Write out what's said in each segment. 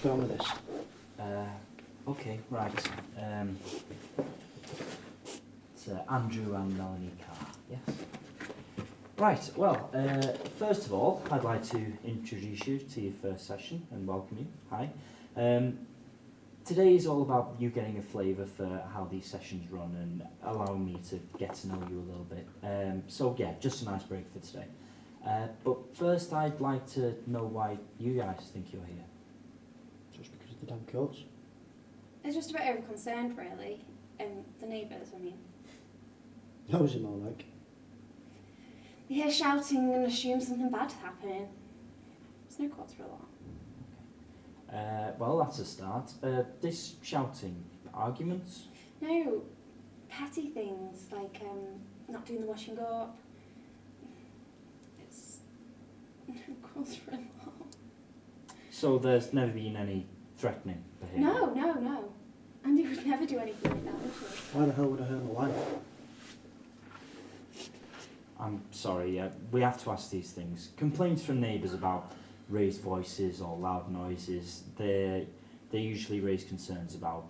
get on with this. Okay, right. It's Andrew and Melanie Carr, yes? Right, well, first of all, I'd like to introduce you to your first session and welcome you. Hi. Today is all about you getting a flavour for how these sessions run and allowing me to get to know you a little bit. So yeah, just a nice break for today. But first I'd like to know why you guys think you're here. Just because of the damn coats. It's just a bit over-concerned, really. The neighbours, I mean. Nosy more like. They hear shouting and assume something bad's happening. There's no cause for alarm. Well, that's a start. This shouting, arguments? No, petty things like not doing the washing up. It's no cause for alarm. So there's never been any threatening behaviour? No. Andy would never do anything like that, would she? Why the hell would I hurt my wife? I'm sorry, we have to ask these things. Complaints from neighbours about raised voices or loud noises, they usually raise concerns about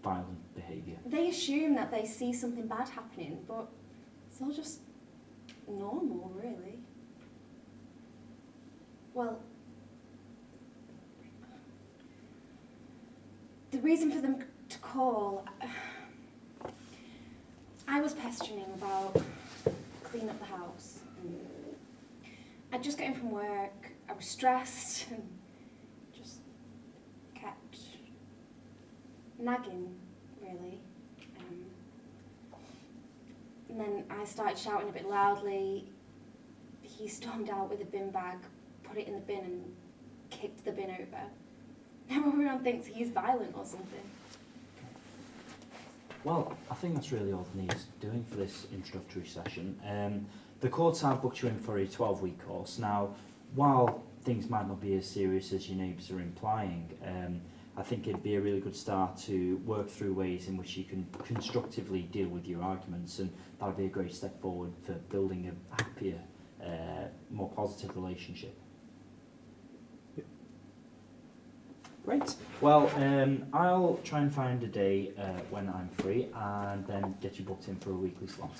violent behaviour. They assume that they see something bad happening, but it's all just normal, really. Well, the reason for them to call, I was pestering him about cleaning up the house. I'd just got in from work, I was stressed and just kept nagging, really. And then I started shouting a bit loudly. He stormed out with a bin bag, put it in the bin and kicked the bin over. Now everyone thinks he's violent or something. Well, I think that's really all it needs doing for this introductory session. The courts have booked you in for a 12-week course. Now, while things might not be as serious as your neighbours are implying, I think it'd be a really good start to work through ways in which you can constructively deal with your arguments, and that would be a great step forward for building a happier, more positive relationship. Great. Well, I'll try and find a day when I'm free and then get you booked in for a weekly slot.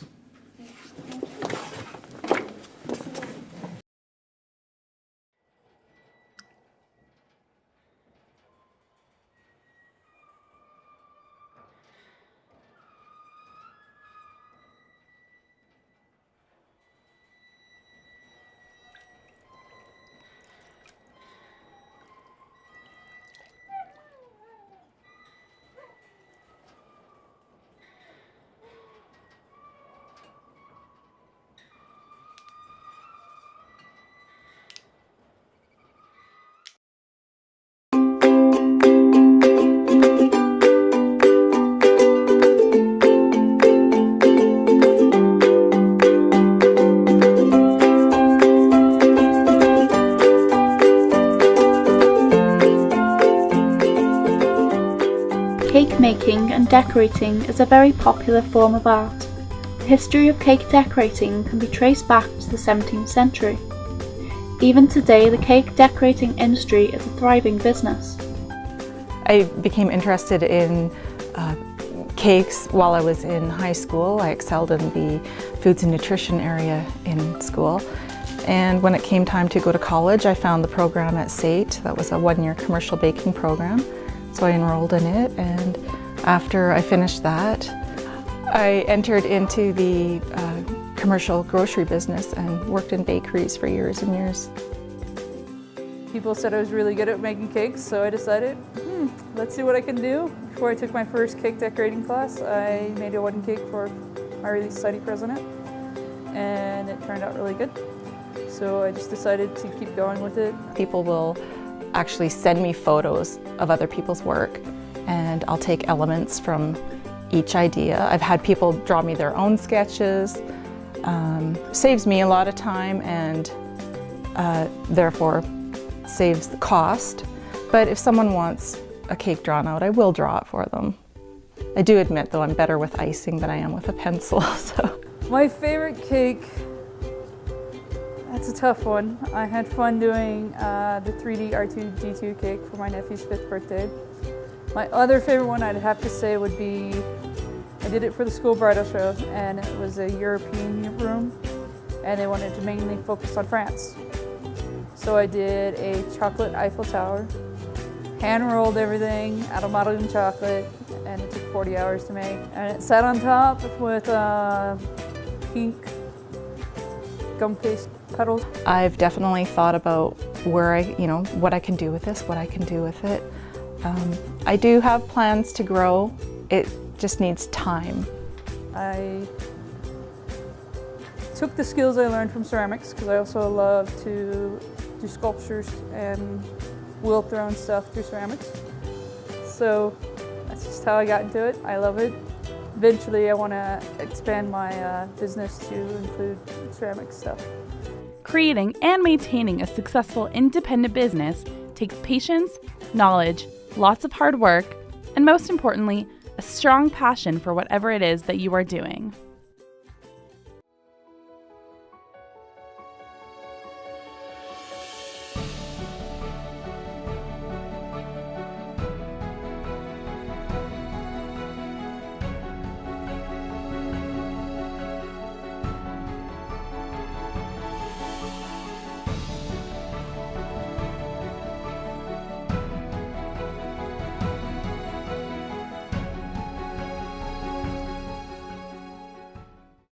Cake making and decorating is a very popular form of art. The history of cake decorating can be traced back to the 17th century. Even today, the cake decorating industry is a thriving business. I became interested in cakes while I was in high school. I excelled in the foods and nutrition area in school. And when it came time to go to college, I found the program at SAIT. That was a one-year commercial baking program. So I enrolled in it, and after I finished that, I entered into the commercial grocery business and worked in bakeries for years and years. People said I was really good at making cakes, so I decided, let's see what I can do. Before I took my first cake decorating class, I made a wedding cake for my release study president, and it turned out really good. So I just decided to keep going with it. People will actually send me photos of other people's work, and I'll take elements from each idea. I've had people draw me their own sketches. Saves me a lot of time and therefore saves the cost. But if someone wants a cake drawn out, I will draw it for them. I do admit though I'm better with icing than I am with a pencil. So. My favorite cake, that's It's a tough one. I had fun doing the 3D R2-D2 cake for my nephew's 5th birthday. My other favorite one I'd have to say would be, I did it for the school bridal show, and it was a European room, and they wanted to mainly focus on France. So I did a chocolate Eiffel Tower, hand rolled everything out of modeling chocolate, and it took 40 hours to make. And it sat on top with pink gum paste petals. I've definitely thought about where what I can do with this, what I can do with it. I do have plans to grow. It just needs time. I took the skills I learned from ceramics, because I also love to do sculptures and wheel thrown stuff through ceramics. So that's just how I got into it. I love it. Eventually I want to expand my business to include ceramic stuff. Creating and maintaining a successful independent business takes patience, knowledge, lots of hard work, and most importantly, a strong passion for whatever it is that you are doing.